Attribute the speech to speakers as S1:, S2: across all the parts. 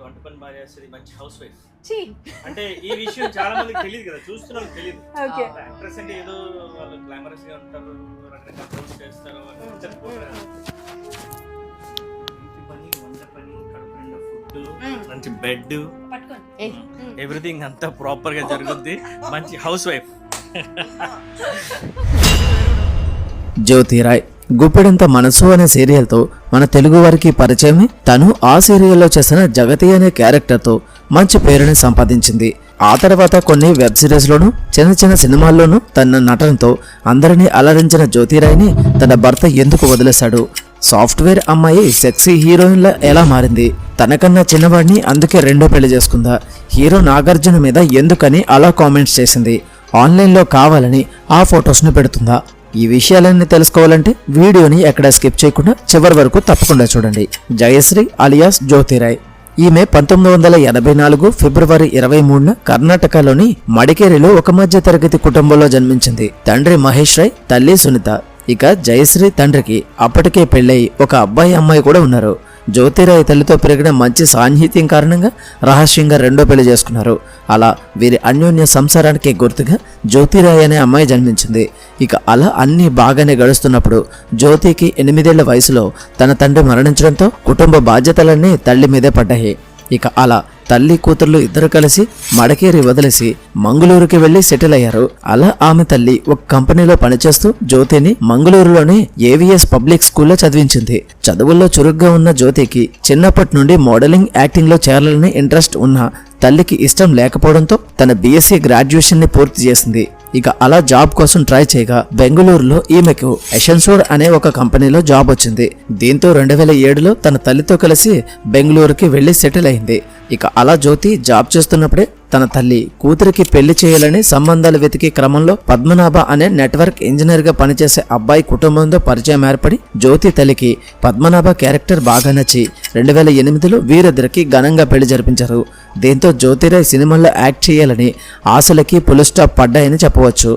S1: వంట పని బాగా చేస్తుంది, మంచి హౌస్ వైఫ్.
S2: ఛీ.
S1: అంటే ఈ విషయం చాలా మందికి తెలియదు కదా, చూస్తున్న వాళ్ళకి తెలియదు.
S2: ఓకే.
S1: యాక్ట్రెస్ అంటే ఏదో వాళ్ళు గ్లామరస్ గా ఉంటారు, రకరకాల రోల్స్ చేస్తారు అని చెప్పుకుంటారు. ఇంటి పని, వంట పని, కడుపు నిండా ఫుడ్, మంచి బెడ్, ఎవ్రీథింగ్ అంతా ప్రాపర్ గా జరుగుద్ది. మంచి హౌస్ వైఫ్.
S3: జ్యోతిరాయ్ గుప్పెడంత మనసు అనే సీరియల్తో మన తెలుగు వారికి పరిచయమే. తను ఆ సీరియల్లో చేసిన జగతి అనే క్యారెక్టర్తో మంచి పేరుని సంపాదించింది. ఆ తర్వాత కొన్ని వెబ్ సిరీస్లోనూ చిన్న చిన్న సినిమాల్లోనూ తన నటనతో అందరినీ అలరించిన జ్యోతిరాయ్ని తన భర్త ఎందుకు వదిలేశాడు? సాఫ్ట్వేర్ అమ్మాయి సెక్సీ హీరోయిన్లా ఎలా మారింది? తనకన్నా చిన్నవాడిని అందుకే రెండో పెళ్లి చేసుకుందా? హీరో నాగార్జున మీద ఎందుకని అలా కామెంట్స్ చేసింది? ఆన్లైన్లో కావాలని ఆ ఫొటోస్ను పెడుతుందా? ఈ విషయాలన్నీ తెలుసుకోవాలంటే వీడియోని ఎక్కడ స్కిప్ చేయకుండా చివరి వరకు తప్పకుండా చూడండి. జయశ్రీ అలియాస్ జ్యోతిరాయ్. ఈమె 1984 ఫిబ్రవరి 23న కర్ణాటకలోని మడికేరిలో ఒక మధ్య తరగతి కుటుంబంలో జన్మించింది. తండ్రి మహేష్ రాయ్, తల్లి సునీత. ఇక జయశ్రీ తండ్రికి అప్పటికే పెళ్ళై ఒక అబ్బాయి అమ్మాయి కూడా ఉన్నారు. జ్యోతిరాయ్ తల్లితో పెరిగిన మంచి సాన్నిహిత్యం కారణంగా రహస్యంగా రెండో పెళ్లి చేసుకున్నారు. అలా వీరి అన్యోన్య సంసారానికి గుర్తుగా జ్యోతిరాయ్ అనే అమ్మాయి జన్మించింది. ఇక అలా అన్నీ బాగానే గడుస్తున్నప్పుడు జ్యోతికి 8 ఏళ్ల వయసులో తన తండ్రి మరణించడంతో కుటుంబ బాధ్యతలన్నీ తల్లి మీదే పడ్డాయి. ఇక అలా తల్లి కూతుర్లు ఇద్దరు కలిసి మడకేరి వదిలేసి మంగళూరుకి వెళ్లి సెటిల్ అయ్యారు. అలా ఆమె తల్లి ఒక కంపెనీలో పనిచేస్తూ జ్యోతిని మంగళూరులోని ఏవిఎస్ పబ్లిక్ స్కూల్లో చదివించింది. చదువుల్లో చురుగ్గా ఉన్న జ్యోతికి చిన్నప్పటి నుండి మోడలింగ్, యాక్టింగ్ లో చేరాలని ఇంట్రెస్ట్ ఉన్నా తల్లికి ఇష్టం లేకపోవడంతో తన బీఎస్సీ గ్రాడ్యుయేషన్ ని పూర్తి చేసింది. ఇక అలా జాబ్ కోసం ట్రై చేయగా బెంగళూరులో ఈమెకు ఎషన్సోడ్ అనే ఒక కంపెనీలో జాబ్ వచ్చింది. దీంతో 2007లో తన తల్లితో కలిసి బెంగళూరుకి వెళ్లి సెటిల్ అయింది. ఇక అలా జ్యోతి జాబ్ చేస్తున్నప్పుడే తన తల్లి కూతురికి పెళ్లి చేయాలని సంబంధాలు వెతికే క్రమంలో పద్మనాభ అనే నెట్వర్క్ ఇంజనీర్ గా పనిచేసే అబ్బాయి కుటుంబంతో పరిచయం ఏర్పడి జ్యోతి తల్లికి పద్మనాభ క్యారెక్టర్ బాగా నచ్చి 2008లో వీరిద్దరికి ఘనంగా పెళ్లి జరిపించారు. దీంతో జ్యోతిరాయ్ సినిమాల్లో యాక్ట్ చేయాలని ఆశలకి ఫుల్ స్టాప్ పడ్డాయని చెప్పవచ్చు.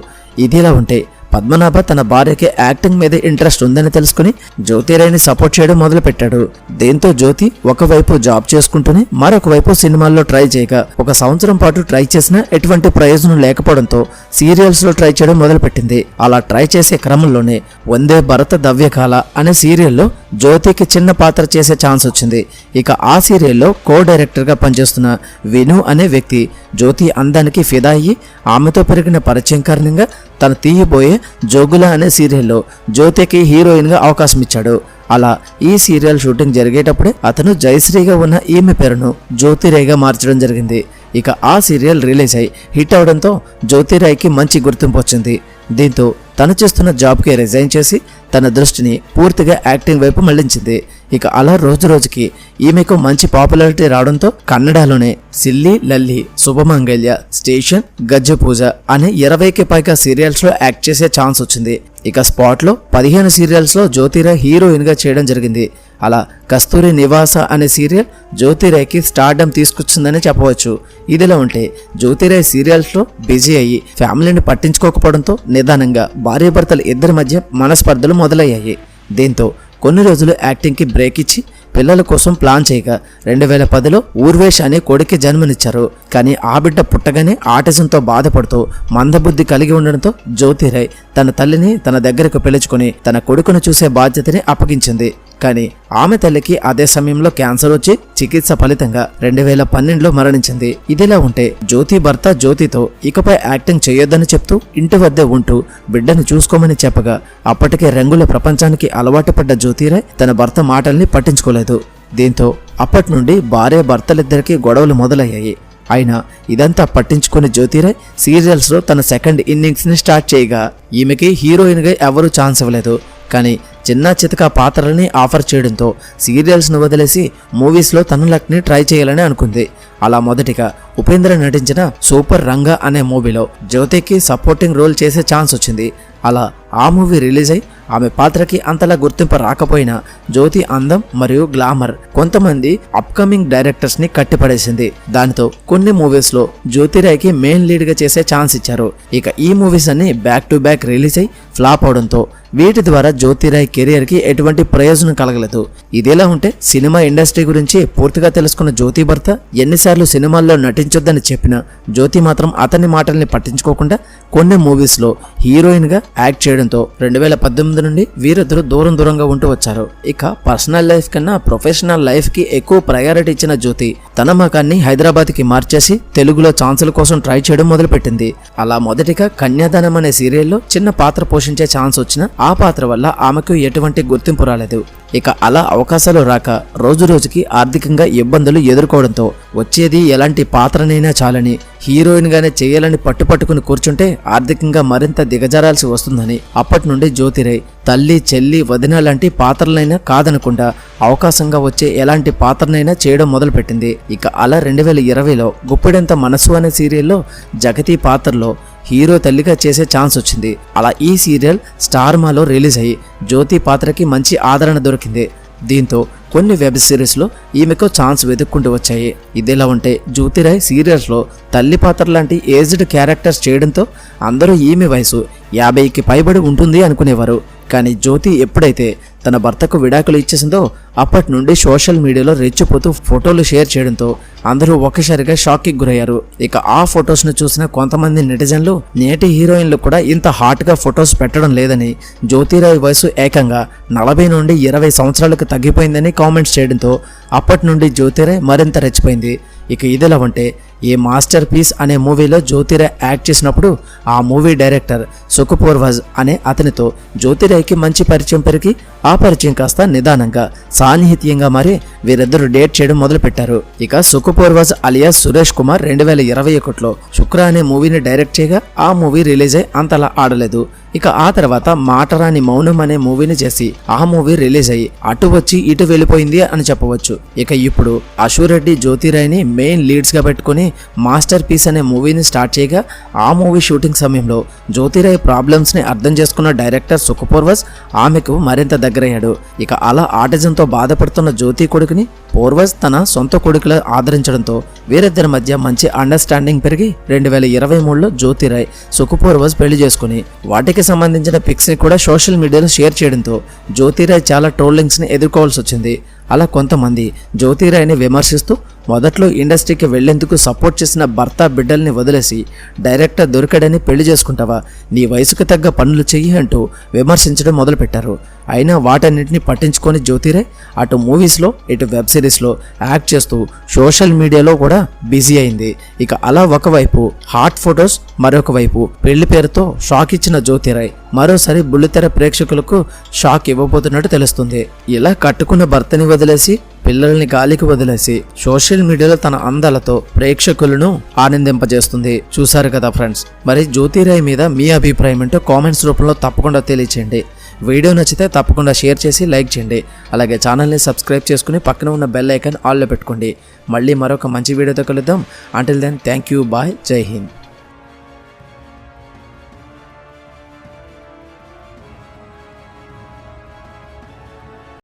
S3: ఇదిలా ఉంటే పద్మనాభ తన భార్యకి యాక్టింగ్ మీద ఇంట్రెస్ట్ ఉందని తెలుసుకుని జ్యోతిరాయ్ని సపోర్ట్ చేయడం మొదలు పెట్టాడు. దీంతో జ్యోతి ఒకవైపు జాబ్ చేసుకుంటూనే మరొక వైపు సినిమాల్లో ట్రై చేయగా 1 సంవత్సరం పాటు ట్రై చేసినా ఎటువంటి ప్రయోజనం లేకపోవడంతో సీరియల్స్ లో ట్రై చేయడం మొదలుపెట్టింది. అలా ట్రై చేసే క్రమంలోనే వందే భరత దవ్యకాల అనే సీరియల్లో జ్యోతికి చిన్న పాత్ర చేసే ఛాన్స్ వచ్చింది. ఇక ఆ సీరియల్లో కో డైరెక్టర్ గా పనిచేస్తున్న విను అనే వ్యక్తి జ్యోతి అందానికి ఫిదా అయ్యి ఆమెతో పెరిగిన పరిచయం కారణంగా తను తీయబోయే జోగుల అనే సీరియల్లో జ్యోతికి హీరోయిన్ గా అవకాశం ఇచ్చాడు. అలా ఈ సీరియల్ షూటింగ్ జరిగేటప్పుడే అతను జయశ్రీగా ఉన్న ఈమె పేరును జ్యోతిరాయ్గా మార్చడం జరిగింది. ఇక ఆ సీరియల్ రిలీజ్ అయి హిట్ అవడంతో జ్యోతిరాయ్కి మంచి గుర్తింపు వచ్చింది. దీంతో తను చేస్తున్న జాబ్కి రిజైన్ చేసి తన దృష్టిని పూర్తిగా యాక్టింగ్ వైపు మళ్లించింది. ఇక అలా రోజు రోజుకి ఈమెకు మంచి పాపులారిటీ రావడంతో కన్నడలోనే సిల్లి లల్లి, శుభమంగళ్య, స్టేషన్, గజ్జ పూజ అనే 20కి పైగా సీరియల్స్ లో యాక్ట్ చేసే ఛాన్స్ వచ్చింది. ఇక స్పాట్ లో 15 సీరియల్స్ లో జ్యోతిరాయ్ హీరోయిన్ గా చేయడం జరిగింది. అలా కస్తూరి నివాస అనే సీరియల్ జ్యోతిరాయ్కి స్టార్డమ్ తీసుకొచ్చిందని చెప్పవచ్చు. ఇదిలా ఉంటే జ్యోతిరాయ్ సీరియల్స్ లో బిజీ అయ్యి ఫ్యామిలీని పట్టించుకోకపోవడంతో నిదానంగా భార్యాభర్తల ఇద్దరి మధ్య మనస్పర్ధలు మొదలయ్యాయి. దీంతో కొన్ని రోజులు యాక్టింగ్ కి బ్రేక్ ఇచ్చి పిల్లల కోసం ప్లాన్ చేయగా 2010లో ఊర్వేష్ అనే కొడుక్కి జన్మనిచ్చారు. కానీ ఆ బిడ్డ పుట్టగానే ఆటిజంతో బాధపడుతూ మందబుద్ధి కలిగి ఉండడంతో జ్యోతిరాయ్ తన తల్లిని తన దగ్గరకు పిలుచుకుని తన కొడుకును చూసే బాధ్యతని అప్పగించింది. కానీ ఆమె తల్లికి అదే సమయంలో క్యాన్సర్ వచ్చి చికిత్స ఫలితంగా 2012లో మరణించింది. ఇదిలా ఉంటే జ్యోతి భర్త జ్యోతితో ఇకపై యాక్టింగ్ చేయొద్దని చెప్తూ ఇంటి వద్దే ఉంటూ బిడ్డను చూసుకోమని చెప్పగా అప్పటికే రంగుల ప్రపంచానికి అలవాటు పడ్డ జ్యోతిరాయ్ తన భర్త మాటల్ని పట్టించుకోలేదు. దీంతో అప్పటి నుండి భార్య భర్తలిద్దరికీ గొడవలు మొదలయ్యాయి. అయినా ఇదంతా పట్టించుకుని జ్యోతిరాయ్ సీరియల్స్ లో తన సెకండ్ ఇన్నింగ్స్ ని స్టార్ట్ చేయగా ఈమెకి హీరోయిన్ గా ఎవరూ ఛాన్స్ ఇవ్వలేదు. కానీ చిన్న చితక పాత్రలని ఆఫర్ చేయడంతో సీరియల్స్ ను వదిలేసి మూవీస్ లో తన లక్ ని ట్రై చేయాలని అనుకుంది. అలా మొదటిగా ఉపేంద్ర నటించిన సూపర్ రంగా అనే మూవీలో జ్యోతికి సపోర్టింగ్ రోల్ చేసే ఛాన్స్ వచ్చింది. అలా ఆ మూవీ రిలీజ్ అయి ఆమె పాత్రకి అంతలా గుర్తింపు రాకపోయినా జ్యోతి అందం మరియు గ్లామర్ కొంతమంది అప్కమింగ్ డైరెక్టర్స్ ని కట్టిపడేసింది. దానితో కొన్ని మూవీస్ లో జ్యోతిరాయ్కి మెయిన్ లీడ్ గా చేసే ఛాన్స్ ఇచ్చారు. ఇక ఈ మూవీస్ అన్ని బ్యాక్ టు బ్యాక్ రిలీజ్ అయి ఫ్లాప్ అవడంతో వీటి ద్వారా జ్యోతిరాయ్ కెరియర్ కి ఎటువంటి ప్రయోజనం కలగలేదు. ఇదేలా ఉంటే సినిమా ఇండస్ట్రీ గురించి పూర్తిగా తెలుసుకున్న జ్యోతి భర్త ఎన్నిసార్లు సినిమాల్లో నటించొద్దని చెప్పినా జ్యోతి మాత్రం అతని మాటల్ని పట్టించుకోకుండా కొన్ని మూవీస్ లో హీరోయిన్ గా యాక్ట్ చేయడంతో 2018 నుండి వీరిద్దరూ దూరంగా ఉంటూ వచ్చారు. ఇక పర్సనల్ లైఫ్ కన్నా ప్రొఫెషనల్ లైఫ్ కి ఎక్కువ ప్రయారిటీ ఇచ్చిన జ్యోతి తన మకాన్ని హైదరాబాద్ కి మార్చేసి తెలుగులో ఛాన్సుల కోసం ట్రై చేయడం మొదలుపెట్టింది. అలా మొదటిగా కన్యాదానం అనే సీరియల్లో చిన్న పాత్ర పోషించే ఛాన్స్ వచ్చినా ఆ పాత్ర వల్ల ఆమెకు ఎటువంటి గుర్తింపు రాలేదు. ఇక అలా అవకాశాలు రాక రోజు రోజుకి ఆర్థికంగా ఇబ్బందులు ఎదుర్కోవడంతో వచ్చేది ఎలాంటి పాత్రనైనా చాలని హీరోయిన్ గానే చేయాలని పట్టుకుని కూర్చుంటే ఆర్థికంగా మరింత దిగజారాల్సి వస్తుందని అప్పటి నుండి జ్యోతిరాయ్ తల్లి, చెల్లి, వదిన లాంటి పాత్రలైనా కాదనకుండా అవకాశంగా వచ్చే ఎలాంటి పాత్రనైనా చేయడం మొదలుపెట్టింది. ఇక అలా 2020లో గుప్పెడంత మనసు అనే సీరియల్లో జగతి పాత్రలో హీరో తల్లిగా చేసే ఛాన్స్ వచ్చింది. అలా ఈ సీరియల్ స్టార్ మాలో రిలీజ్ అయ్యి జ్యోతి పాత్రకి మంచి ఆదరణ దొరికింది. దీంతో కొన్ని వెబ్ సిరీస్లో ఈమెకు ఛాన్స్ వెతుక్కుంటూ వచ్చాయి. ఇదిలా ఉంటే జ్యోతిరాయ్ సీరియల్స్లో తల్లి పాత్ర లాంటి ఏజ్డ్ క్యారెక్టర్స్ చేయడంతో అందరూ ఈమె వయసు 50కి పైబడి ఉంటుంది అనుకునేవారు. కానీ జ్యోతి ఎప్పుడైతే తన భర్తకు విడాకులు ఇచ్చేసిందో అప్పటి నుండి సోషల్ మీడియాలో రెచ్చిపోతూ ఫోటోలు షేర్ చేయడంతో అందరూ ఒక్కసారిగా షాక్కి గురయ్యారు. ఇక ఆ ఫొటోస్ను చూసిన కొంతమంది నెటిజన్లు నేటి హీరోయిన్లు కూడా ఇంత హాట్గా ఫొటోస్ పెట్టడం లేదని, జ్యోతిరాయ్ వయసు ఏకంగా 40 నుండి 20 సంవత్సరాలకు తగ్గిపోయిందని కామెంట్స్ చేయడంతో అప్పటి నుండి జ్యోతిరాయ్ మరింత రెచ్చిపోయింది. ఇక ఇదిలా ఉంటే ఏ మాస్టర్ పీస్ అనే మూవీలో జ్యోతిరాయ్ యాక్ట్ చేసినప్పుడు ఆ మూవీ డైరెక్టర్ సుఖపూర్వజ్ అనే అతనితో జ్యోతిరాయ్కి మంచి పరిచయం పెరిగి ఆ పరిచయం కాస్త నిదానంగా సాన్నిహిత్యంగా మారి వీరిద్దరూ డేట్ చేయడం మొదలుపెట్టారు. ఇక సుఖపూర్వజ్ అలియాస్ సురేష్ కుమార్ 2021లో శుక్ర అనే మూవీని డైరెక్ట్ చేయగా ఆ మూవీ రిలీజ్ అయి అంతలా ఆడలేదు. ఇక ఆ తర్వాత మాటరాని మౌనం అనే మూవీని చేసి ఆ మూవీ రిలీజ్ అయ్యి అటు వచ్చి ఇటు వెళ్ళిపోయింది అని చెప్పవచ్చు. ఇక ఇప్పుడు అశురెడ్డి జ్యోతిరాయ్ని మెయిన్ లీడ్స్ గా పెట్టుకుని మాస్టర్ పీస్ అనే మూవీని స్టార్ట్ చేయగా ఆ మూవీ షూటింగ్ సమయంలో జ్యోతిరాయ్ ప్రాబ్లమ్స్ ని అర్థం చేసుకున్న డైరెక్టర్ సుఖపూర్వజ్ ఆమెకు మరింత దగ్గరయ్యాడు. ఇక అలా ఆటిజంతో బాధపడుతున్న జ్యోతి కొడుకుని పూర్వజ్ తన సొంత కొడుకులా ఆదరించడంతో వీరిద్దరి మధ్య మంచి అండర్స్టాండింగ్ పెరిగి 2023లో జ్యోతిరాయ్ సుఖపూర్వజ్ పెళ్లి చేసుకుని వాటికి సంబంధించిన పిక్స్ ని కూడా సోషల్ మీడియాలో షేర్ చేయడంతో జ్యోతిరాయ్ చాలా ట్రోలింగ్స్ ని ఎదుర్కోవాల్సి వచ్చింది. అలా కొంతమంది జ్యోతిరాయ్ని విమర్శిస్తూ మొదట్లో ఇండస్ట్రీకి వెళ్లేందుకు సపోర్ట్ చేసిన భర్త బిడ్డల్ని వదిలేసి డైరెక్టర్ దొరికాడని పెళ్లి చేసుకుంటావా, నీ వయసుకు తగ్గ పనులు చెయ్యి అంటూ విమర్శించడం మొదలుపెట్టారు. అయినా వాటన్నింటినీ పట్టించుకొని జ్యోతిరాయ్ అటు మూవీస్లో ఇటు వెబ్ సిరీస్లో యాక్ట్ చేస్తూ సోషల్ మీడియాలో కూడా బిజీ అయింది. ఇక అలా ఒకవైపు హాట్ ఫొటోస్, మరొక వైపు పెళ్లి పేరుతో షాక్ ఇచ్చిన జ్యోతిరాయ్ మరోసారి బుల్లితెర ప్రేక్షకులకు షాక్ ఇవ్వబోతున్నట్టు తెలుస్తుంది. ఇలా కట్టుకున్న భర్తని వదిలేసి పిల్లల్ని గాలికి వదిలేసి సోషల్ మీడియాలో తన అందాలతో ప్రేక్షకులను ఆనందింపజేస్తుంది. చూసారు కదా ఫ్రెండ్స్, మరి జ్యోతిరాయ్ మీద మీ అభిప్రాయం ఏంటో కామెంట్స్ రూపంలో తప్పకుండా తెలియచేయండి. వీడియో నచ్చితే తప్పకుండా షేర్ చేసి లైక్ చేయండి. అలాగే ఛానల్ని సబ్స్క్రైబ్ చేసుకుని పక్కన ఉన్న బెల్ ఐకాన్ ఆల్లో పెట్టుకోండి. మళ్ళీ మరొక మంచి వీడియోతో కలుద్దాం. Until then thank you, bye, Jai Hind.